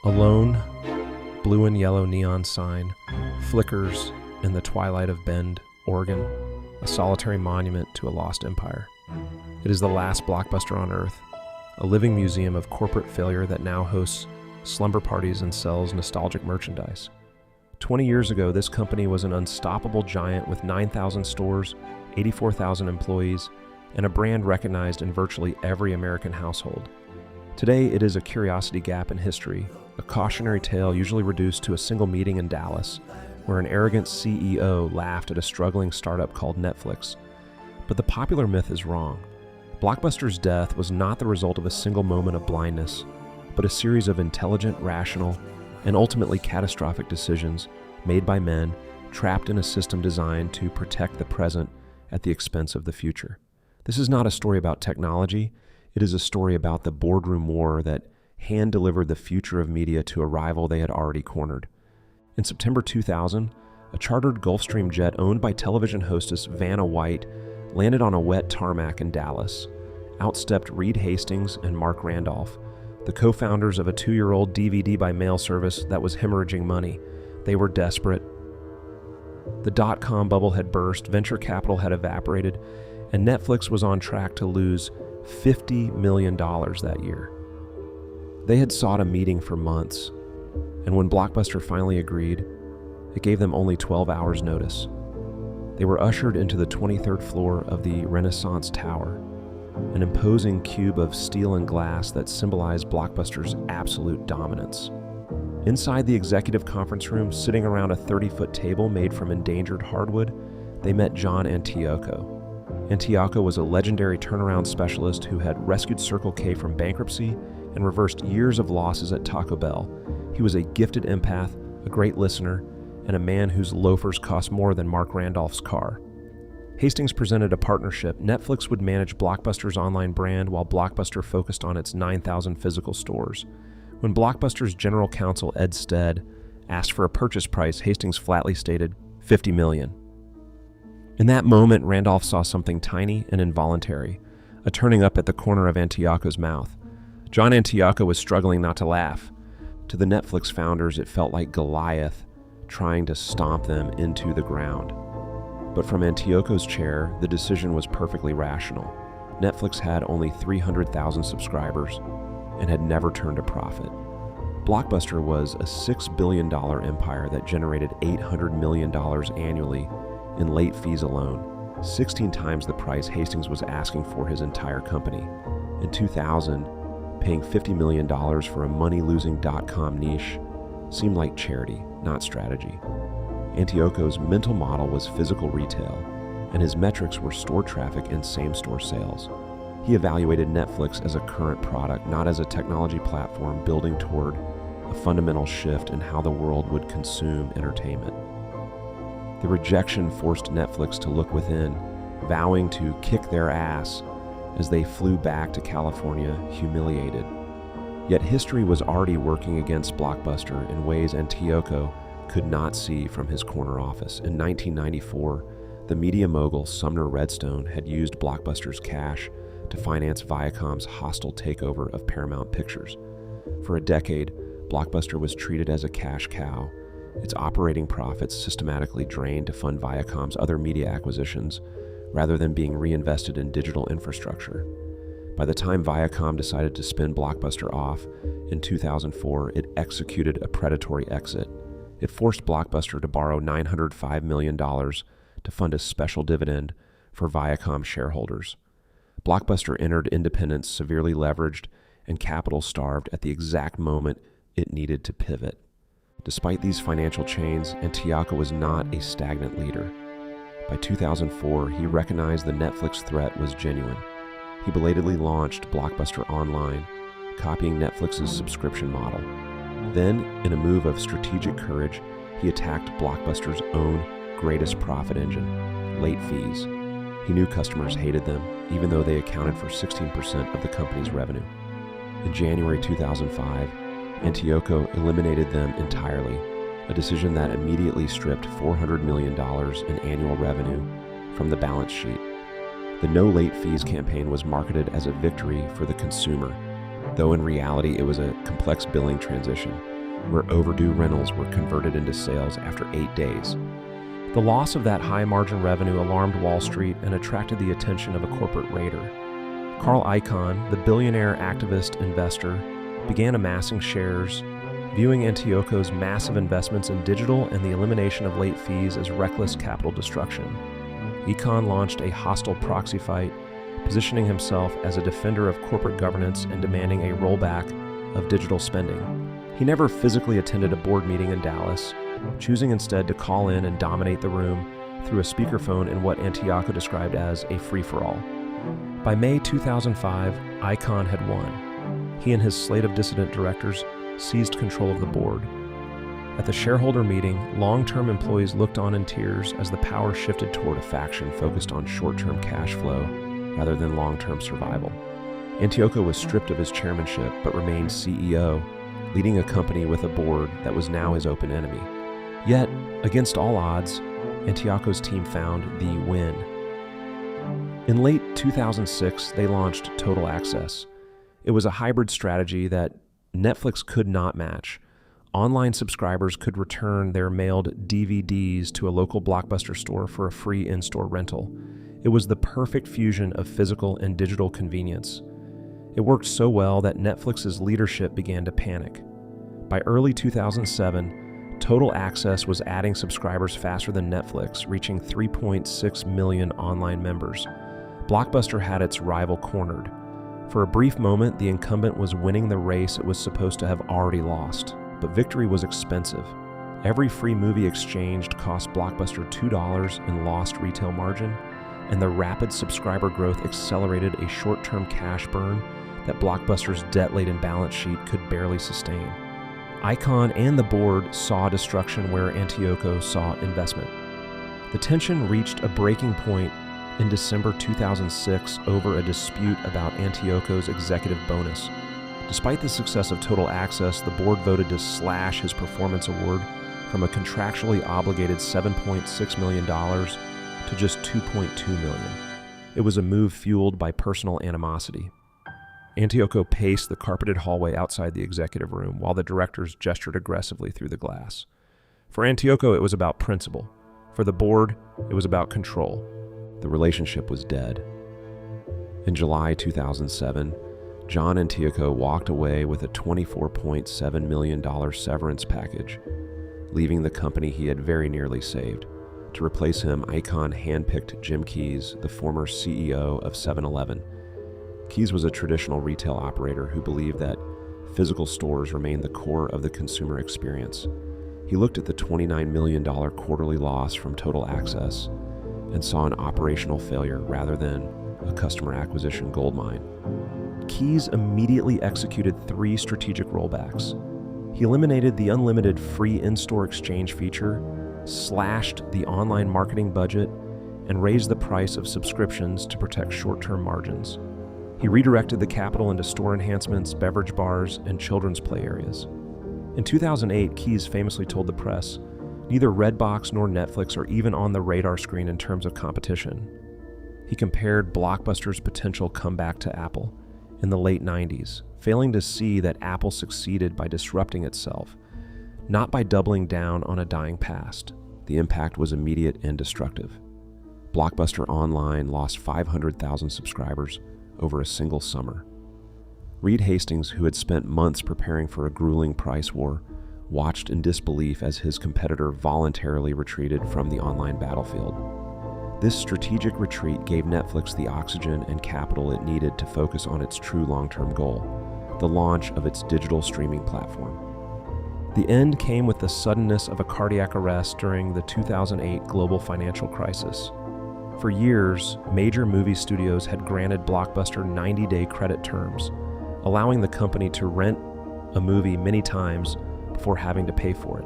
A lone, blue and yellow neon sign flickers in the twilight of Bend, Oregon, a solitary monument to a lost empire. It is the last Blockbuster on Earth, a living museum of corporate failure that now hosts slumber parties and sells nostalgic merchandise. 20 years ago, this company was an unstoppable giant with 9,000 stores, 84,000 employees, and a brand recognized in virtually every American household. Today, it is a curiosity gap in history, a cautionary tale usually reduced to a single meeting in Dallas, where an arrogant CEO laughed at a struggling startup called Netflix. But the popular myth is wrong. Blockbuster's death was not the result of a single moment of blindness, but a series of intelligent, rational, and ultimately catastrophic decisions made by men trapped in a system designed to protect the present at the expense of the future. This is not a story about technology. It is a story about the boardroom war that hand-delivered the future of media to a rival they had already cornered. In September 2000, a chartered Gulfstream jet owned by television hostess Vanna White landed on a wet tarmac in Dallas. Outstepped Reed Hastings and Mark Randolph, the co-founders of a 2-year-old DVD by mail service that was hemorrhaging money. They were desperate. The dot-com bubble had burst, venture capital had evaporated, and Netflix was on track to lose $50 million that year. They had sought a meeting for months, and when Blockbuster finally agreed, it gave them only 12 hours' notice. They were ushered into the 23rd floor of the Renaissance Tower, an imposing cube of steel and glass that symbolized Blockbuster's absolute dominance. Inside the executive conference room, sitting around a 30-foot table made from endangered hardwood, they met John Antioco. Antioco was a legendary turnaround specialist who had rescued Circle K from bankruptcy and reversed years of losses at Taco Bell. He was a gifted empath, a great listener, and a man whose loafers cost more than Mark Randolph's car. Hastings presented a partnership. Netflix would manage Blockbuster's online brand while Blockbuster focused on its 9,000 physical stores. When Blockbuster's general counsel, Ed Stead, asked for a purchase price, Hastings flatly stated, $50 million. In that moment, Randolph saw something tiny and involuntary, a turning up at the corner of Antioco's mouth. John Antioco was struggling not to laugh. To the Netflix founders, it felt like Goliath trying to stomp them into the ground. But from Antioco's chair, the decision was perfectly rational. Netflix had only 300,000 subscribers and had never turned a profit. Blockbuster was a $6 billion empire that generated $800 million annually in late fees alone, 16 times the price Hastings was asking for his entire company. In 2000, paying $50 million for a money-losing dot-com niche seemed like charity, not strategy. Antioco's mental model was physical retail, and his metrics were store traffic and same-store sales. He evaluated Netflix as a current product, not as a technology platform building toward a fundamental shift in how the world would consume entertainment. The rejection forced Netflix to look within, vowing to kick their ass as they flew back to California humiliated. Yet history was already working against Blockbuster in ways Antioco could not see from his corner office. In 1994, the media mogul Sumner Redstone had used Blockbuster's cash to finance Viacom's hostile takeover of Paramount Pictures. For a decade, Blockbuster was treated as a cash cow, its operating profits systematically drained to fund Viacom's other media acquisitions rather than being reinvested in digital infrastructure. By the time Viacom decided to spin Blockbuster off in 2004, it executed a predatory exit. It forced Blockbuster to borrow $905 million to fund a special dividend for Viacom shareholders. Blockbuster entered independence severely leveraged and capital-starved at the exact moment it needed to pivot. Despite these financial chains, Antioco was not a stagnant leader. By 2004, he recognized the Netflix threat was genuine. He belatedly launched Blockbuster Online, copying Netflix's subscription model. Then, in a move of strategic courage, he attacked Blockbuster's own greatest profit engine, late fees. He knew customers hated them, even though they accounted for 16% of the company's revenue. In January 2005, Antioco eliminated them entirely, a decision that immediately stripped $400 million in annual revenue from the balance sheet. The No Late Fees campaign was marketed as a victory for the consumer, though in reality it was a complex billing transition. where overdue rentals were converted into sales after 8 days. The loss of that high-margin revenue alarmed Wall Street and attracted the attention of a corporate raider. Carl Icahn, the billionaire activist investor, began amassing shares, viewing Antioco's massive investments in digital and the elimination of late fees as reckless capital destruction. Icahn launched a hostile proxy fight, positioning himself as a defender of corporate governance and demanding a rollback of digital spending. He never physically attended a board meeting in Dallas, choosing instead to call in and dominate the room through a speakerphone in what Antioco described as a free-for-all. By May 2005, Icahn had won. He and his slate of dissident directors seized control of the board. At the shareholder meeting, long-term employees looked on in tears as the power shifted toward a faction focused on short-term cash flow rather than long-term survival. Antioco was stripped of his chairmanship but remained CEO, leading a company with a board that was now his open enemy. Yet, against all odds, Antioco's team found the win. In late 2006, they launched Total Access. It was a hybrid strategy that Netflix could not match. Online subscribers could return their mailed DVDs to a local Blockbuster store for a free in-store rental. It was the perfect fusion of physical and digital convenience. It worked so well that Netflix's leadership began to panic. By early 2007, Total Access was adding subscribers faster than Netflix, reaching 3.6 million online members. Blockbuster had its rival cornered. For a brief moment, the incumbent was winning the race it was supposed to have already lost. But victory was expensive. Every free movie exchanged cost Blockbuster $2 in lost retail margin, and the rapid subscriber growth accelerated a short-term cash burn that Blockbuster's debt-laden balance sheet could barely sustain. Icahn and the board saw destruction where Antioco saw investment. The tension reached a breaking point in December 2006 over a dispute about Antioco's executive bonus. Despite the success of Total Access, the board voted to slash his performance award from a contractually obligated $7.6 million to just $2.2 million. It was a move fueled by personal animosity. Antioco paced the carpeted hallway outside the executive room while the directors gestured aggressively through the glass. For Antioco, it was about principle. For the board, it was about control. The relationship was dead. In July 2007, John Antioco walked away with a $24.7 million severance package, leaving the company he had very nearly saved. To replace him, Icahn handpicked Jim Keyes, the former CEO of 7-Eleven. Keyes was a traditional retail operator who believed that physical stores remained the core of the consumer experience. He looked at the $29 million quarterly loss from Total Access and saw an operational failure rather than a customer acquisition goldmine. Keyes immediately executed 3 strategic rollbacks. He eliminated the unlimited free in-store exchange feature, slashed the online marketing budget, and raised the price of subscriptions to protect short-term margins. He redirected the capital into store enhancements, beverage bars, and children's play areas. In 2008, Keyes famously told the press, "Neither Redbox nor Netflix are even on the radar screen in terms of competition." He compared Blockbuster's potential comeback to Apple in the late 90s, failing to see that Apple succeeded by disrupting itself, not by doubling down on a dying past. The impact was immediate and destructive. Blockbuster Online lost 500,000 subscribers over a single summer. Reed Hastings, who had spent months preparing for a grueling price war, watched in disbelief as his competitor voluntarily retreated from the online battlefield. This strategic retreat gave Netflix the oxygen and capital it needed to focus on its true long-term goal, the launch of its digital streaming platform. The end came with the suddenness of a cardiac arrest during the 2008 global financial crisis. For years, major movie studios had granted Blockbuster 90-day credit terms, allowing the company to rent a movie many times before having to pay for it.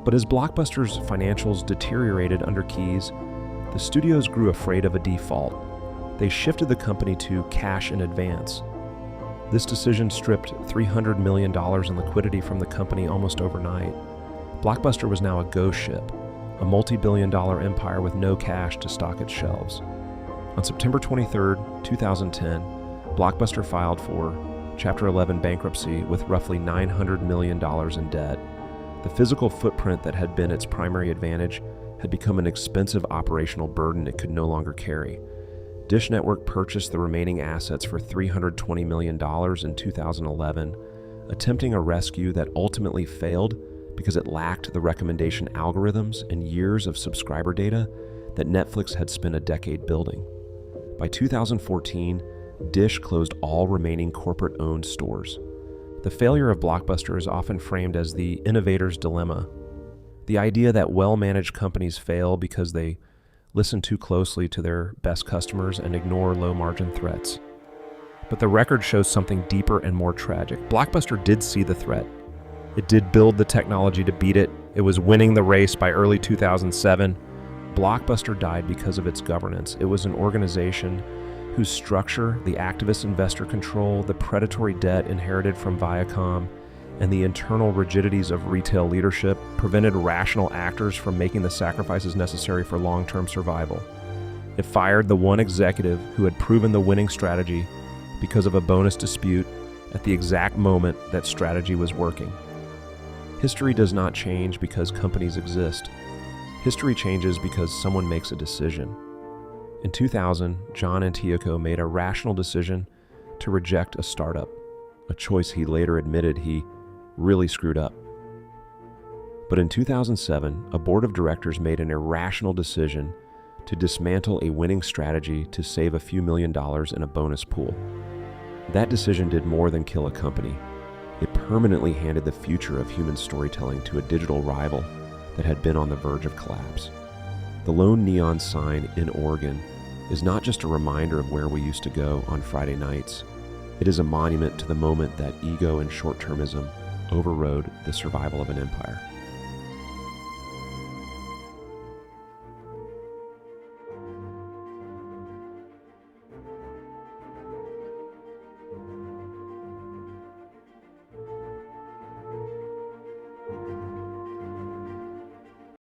But as Blockbuster's financials deteriorated under Keyes, the studios grew afraid of a default. They shifted the company to cash in advance. This decision stripped $300 million in liquidity from the company almost overnight. Blockbuster was now a ghost ship, a multi-billion-dollar empire with no cash to stock its shelves. On September 23, 2010, Blockbuster filed for Chapter 11 bankruptcy with roughly $900 million in debt, the physical footprint that had been its primary advantage had become an expensive operational burden it could no longer carry. Dish Network purchased the remaining assets for $320 million in 2011, attempting a rescue that ultimately failed because it lacked the recommendation algorithms and years of subscriber data that Netflix had spent a decade building. By 2014, Dish closed all remaining corporate-owned stores. The failure of Blockbuster is often framed as the innovator's dilemma, the idea that well-managed companies fail because they listen too closely to their best customers and ignore low-margin threats. But the record shows something deeper and more tragic. Blockbuster did see the threat. It did build the technology to beat it. It was winning the race by early 2007. Blockbuster died because of its governance. It was an organization whose structure, the activist investor control, the predatory debt inherited from Viacom, and the internal rigidities of retail leadership prevented rational actors from making the sacrifices necessary for long-term survival. It fired the one executive who had proven the winning strategy because of a bonus dispute at the exact moment that strategy was working. History does not change because companies exist. History changes because someone makes a decision. In 2000, John Antioco made a rational decision to reject a startup, a choice he later admitted he really screwed up. But in 2007, a board of directors made an irrational decision to dismantle a winning strategy to save a few $1 million in a bonus pool. That decision did more than kill a company. It permanently handed the future of human storytelling to a digital rival that had been on the verge of collapse. The lone neon sign in Oregon is not just a reminder of where we used to go on Friday nights. It is a monument to the moment that ego and short-termism overrode the survival of an empire.